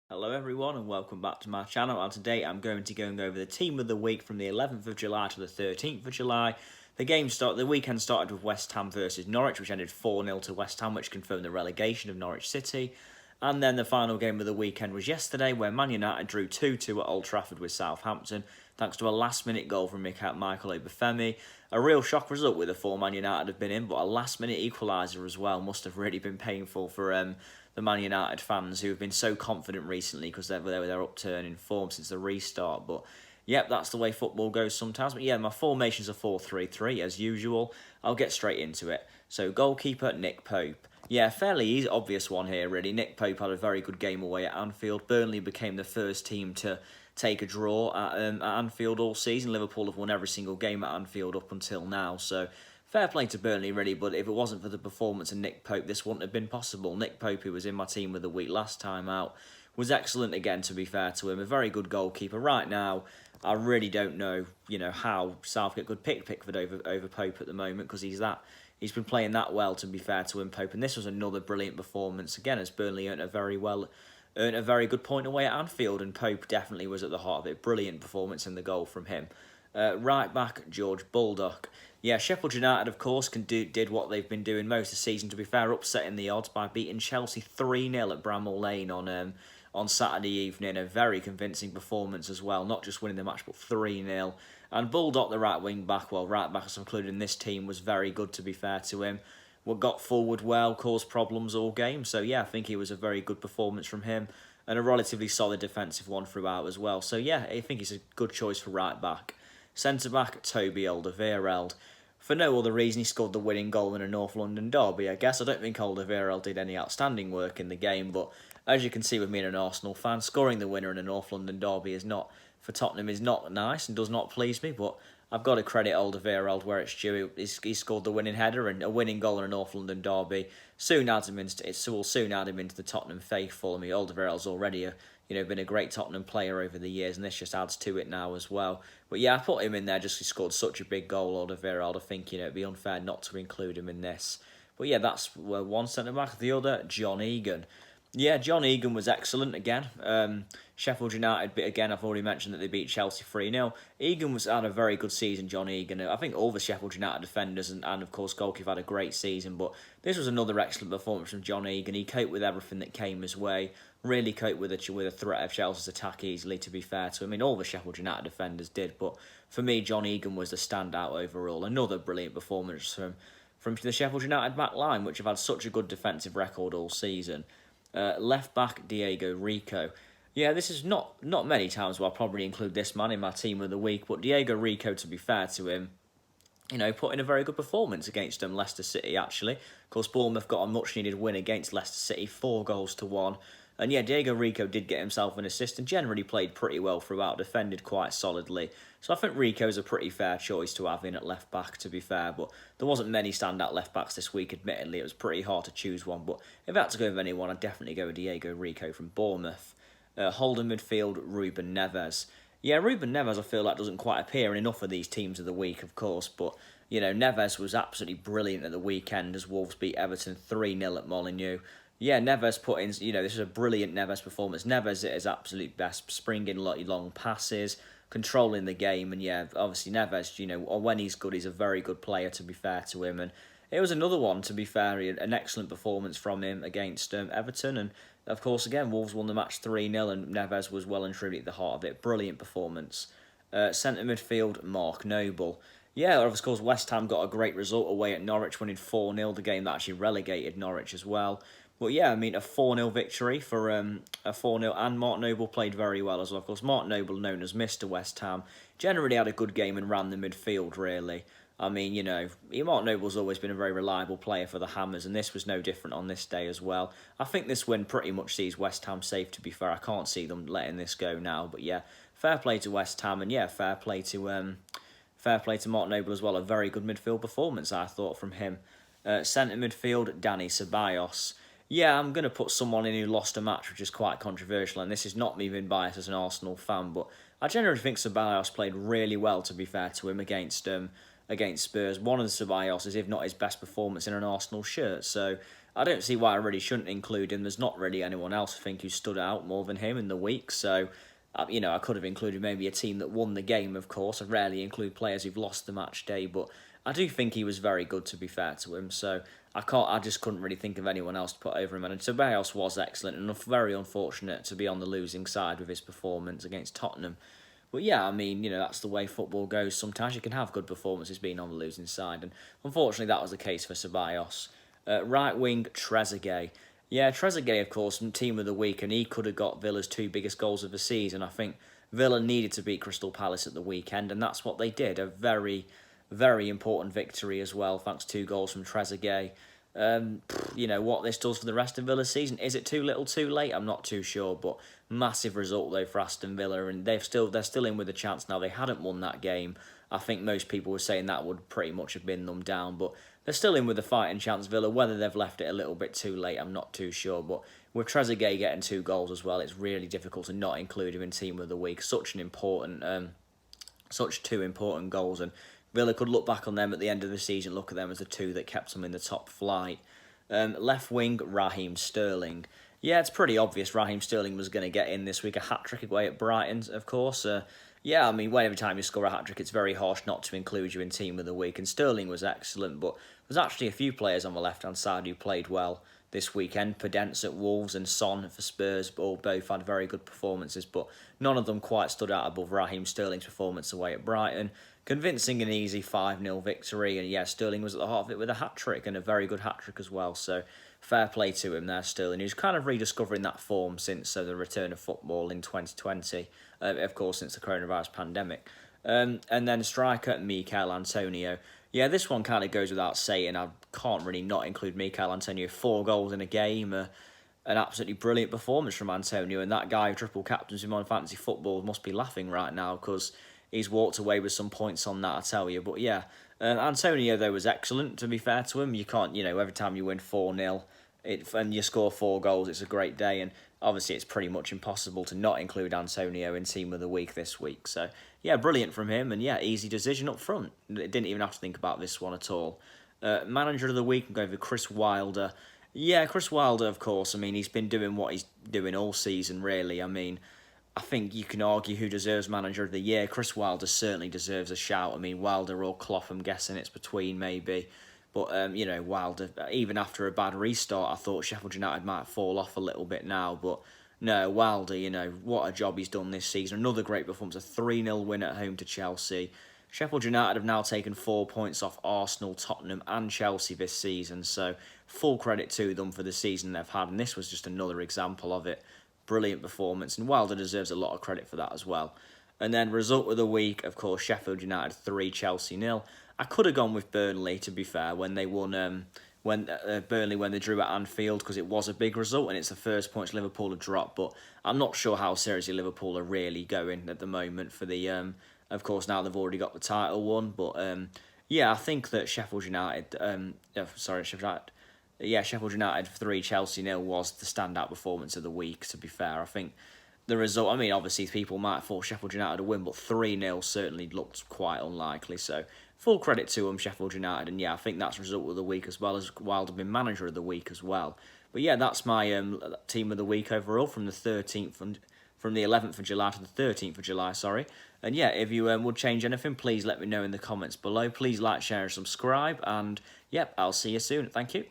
Hello everyone and welcome back to my channel, and today I'm going to be going over the team of the week from the 11th of July to the 13th of July. The weekend started with West Ham versus Norwich, which ended 4-0 to West Ham, which confirmed the relegation of Norwich City. And then the final game of the weekend was yesterday, where Man United drew 2-2 at Old Trafford with Southampton, thanks to a last-minute goal from Michael Obafemi. A real shock result with the form Man United have been in, but a last-minute equaliser as well must have really been painful for the Man United fans who have been so confident recently because they're upturn in form since the restart. But yep, that's the way football goes sometimes. But yeah, my formation's a 4-3-3 as usual. I'll get straight into it. So goalkeeper Nick Pope. Yeah, fairly easy, obvious one here really. Nick Pope had a very good game away at Anfield. Burnley became the first team to take a draw at Anfield all season. Liverpool have won every single game at Anfield up until now, so fair play to Burnley, really, but if it wasn't for the performance of Nick Pope, this wouldn't have been possible. Nick Pope, who was in my team of the week last time out, was excellent again, to be fair to him. A very good goalkeeper. Right now, I really don't know, how Southgate could pick Pickford over Pope at the moment, because he's been playing that well, to be fair to him, Pope. And this was another brilliant performance, again, as Burnley earned a very good point away at Anfield, and Pope definitely was at the heart of it. Brilliant performance in the goal from him. Right back, George Bulldog. Yeah, Sheffield United, of course, did what they've been doing most of the season, to be fair, upsetting the odds by beating Chelsea 3-0 at Bramall Lane on Saturday evening. A very convincing performance as well, not just winning the match, but 3-0. And Bulldog, the right wing back, right back as included in this team, was very good, to be fair to him. Got forward well, caused problems all game. So yeah, I think it was a very good performance from him, and a relatively solid defensive one throughout as well. So yeah, I think he's a good choice for right back. Centre back, Toby Alderweireld. For no other reason, he scored the winning goal in a North London derby. I guess I don't think Alderweireld did any outstanding work in the game, but as you can see with me, an Arsenal fan, scoring the winner in a North London derby for Tottenham is not nice and does not please me. But I've got to credit Alderweireld where it's due. He scored the winning header and a winning goal in a North London derby. Will soon add him into the Tottenham faithful. I mean, Alderweireld's already been a great Tottenham player over the years, and this just adds to it now as well. But yeah, I put him in there just because he scored such a big goal, Alderweireld. I think it'd be unfair not to include him in this. But yeah, that's one centre back. The other, John Egan. Yeah, John Egan was excellent again. Sheffield United, but again, I've already mentioned that they beat Chelsea 3-0. Egan had a very good season, John Egan. I think all the Sheffield United defenders and of course, goalkeeper had a great season, but this was another excellent performance from John Egan. He coped with everything that came his way, really coped with a threat of Chelsea's attack easily, to be fair to him. I mean, all the Sheffield United defenders did, but for me, John Egan was the standout overall. Another brilliant performance from the Sheffield United back line, which have had such a good defensive record all season. Left back, Diego Rico. Yeah, this is not many times where I'll probably include this man in my team of the week, but Diego Rico, to be fair to him, put in a very good performance against Leicester City, actually. Of course, Bournemouth got a much-needed win against Leicester City, 4-1. And yeah, Diego Rico did get himself an assist and generally played pretty well throughout, defended quite solidly. So I think Rico's a pretty fair choice to have in at left-back, to be fair. But there wasn't many standout left-backs this week, admittedly. It was pretty hard to choose one. But if I had to go with anyone, I'd definitely go with Diego Rico from Bournemouth. Holding midfield, Ruben Neves. Yeah, Ruben Neves, I feel like, doesn't quite appear in enough of these teams of the week, of course. But, Neves was absolutely brilliant at the weekend as Wolves beat Everton 3-0 at Molineux. Yeah, Neves put in, this is a brilliant Neves performance. Neves at his absolute best, springing long passes, controlling the game. And yeah, obviously Neves, when he's good, he's a very good player, to be fair to him. And it was another one, to be fair, an excellent performance from him against Everton. And of course, again, Wolves won the match 3-0 and Neves was well and truly at the heart of it. Brilliant performance. Centre midfield, Mark Noble. Yeah, of course, West Ham got a great result away at Norwich, winning 4-0, the game that actually relegated Norwich as well. But yeah, I mean, a 4-0 victory for a 4-0, and Mark Noble played very well as well. Of course, Mark Noble, known as Mr. West Ham, generally had a good game and ran the midfield, really. I mean, Mark Noble's always been a very reliable player for the Hammers, and this was no different on this day as well. I think this win pretty much sees West Ham safe, to be fair. I can't see them letting this go now, but yeah, fair play to West Ham, and yeah, fair play to Mark Noble as well. A very good midfield performance, I thought, from him. Centre midfield, Dani Ceballos. Yeah, I'm going to put someone in who lost a match, which is quite controversial, and this is not me being biased as an Arsenal fan, but I generally think Ceballos played really well, to be fair to him, against Spurs. One of the Ceballos is, if not his best performance in an Arsenal shirt, so I don't see why I really shouldn't include him. There's not really anyone else I think who stood out more than him in the week, so I could have included maybe a team that won the game, of course. I rarely include players who've lost the match day, but I do think he was very good, to be fair to him, so I just couldn't really think of anyone else to put over him, and Ceballos was excellent, and very unfortunate to be on the losing side with his performance against Tottenham. But yeah, I mean, that's the way football goes. Sometimes you can have good performances being on the losing side, and unfortunately that was the case for Ceballos. Right wing, Trezeguet. Yeah, Trezeguet, of course, team of the week, and he could have got Villa's two biggest goals of the season. I think Villa needed to beat Crystal Palace at the weekend, and that's what they did. A very, very important victory as well, thanks to 2 goals from Trezeguet. What this does for the rest of Villa's season, is it too little too late? I'm not too sure, but massive result though for Aston Villa, and they're still in with a chance now. They hadn't won that game. I think most people were saying that would pretty much have been them down, but they're still in with a fighting chance, Villa. Whether they've left it a little bit too late, I'm not too sure, but with Trezeguet getting 2 goals as well, it's really difficult to not include him in team of the week. Such 2 important goals, and Villa could look back on them at the end of the season, look at them as the 2 that kept them in the top flight. Left wing, Raheem Sterling. Yeah, it's pretty obvious Raheem Sterling was going to get in this week. A hat-trick away at Brighton, of course. Yeah, I mean, every time you score a hat-trick, it's very harsh not to include you in team of the week, and Sterling was excellent, but there's actually a few players on the left-hand side who played well this weekend. Podence at Wolves and Son for Spurs both had very good performances, but none of them quite stood out above Raheem Sterling's performance away at Brighton. Convincing and easy 5-0 victory, and yeah, Sterling was at the heart of it with a hat-trick, and a very good hat-trick as well, so fair play to him there, Sterling, who's kind of rediscovering that form since the return of football in 2020, of course, since the coronavirus pandemic. And then striker, Mikel Antonio. Yeah, this one kind of goes without saying. I can't really not include Mikel Antonio. 4 goals in a game, an absolutely brilliant performance from Antonio, and that guy who triple captains him on fantasy football must be laughing right now, because he's walked away with some points on that, I tell you. But yeah, Antonio, though, was excellent, to be fair to him. You can't, every time you win 4-0 and you score 4 goals, it's a great day. And obviously, it's pretty much impossible to not include Antonio in team of the week this week. So yeah, brilliant from him. And yeah, easy decision up front. Didn't even have to think about this one at all. Manager of the week, I'm going for Chris Wilder. Yeah, Chris Wilder, of course. I mean, he's been doing what he's doing all season, really. I mean, I think you can argue who deserves Manager of the Year. Chris Wilder certainly deserves a shout. I mean, Wilder or Klopp, I'm guessing it's between maybe. But, Wilder, even after a bad restart, I thought Sheffield United might fall off a little bit now. But no, Wilder, what a job he's done this season. Another great performance, a 3-0 win at home to Chelsea. Sheffield United have now taken 4 points off Arsenal, Tottenham and Chelsea this season. So full credit to them for the season they've had. And this was just another example of it. Brilliant performance, and Wilder deserves a lot of credit for that as well. And then result of the week, of course, Sheffield United 3, Chelsea 0. I could have gone with Burnley, to be fair, when they won. When they drew at Anfield, because it was a big result and it's the first points Liverpool have dropped. But I'm not sure how seriously Liverpool are really going at the moment for the. Of course, now they've already got the title won, but yeah, I think that Sheffield United. Sheffield United 3, Chelsea 0 was the standout performance of the week, to be fair. I think the result, I mean, obviously people might have thought Sheffield United would win, but 3-0 certainly looked quite unlikely. So full credit to them, Sheffield United. And yeah, I think that's result of the week, as well as Wilder being manager of the week as well. But yeah, that's my team of the week overall from the 11th of July to the 13th of July, sorry. And yeah, if you would change anything, please let me know in the comments below. Please like, share and subscribe. And yep, I'll see you soon. Thank you.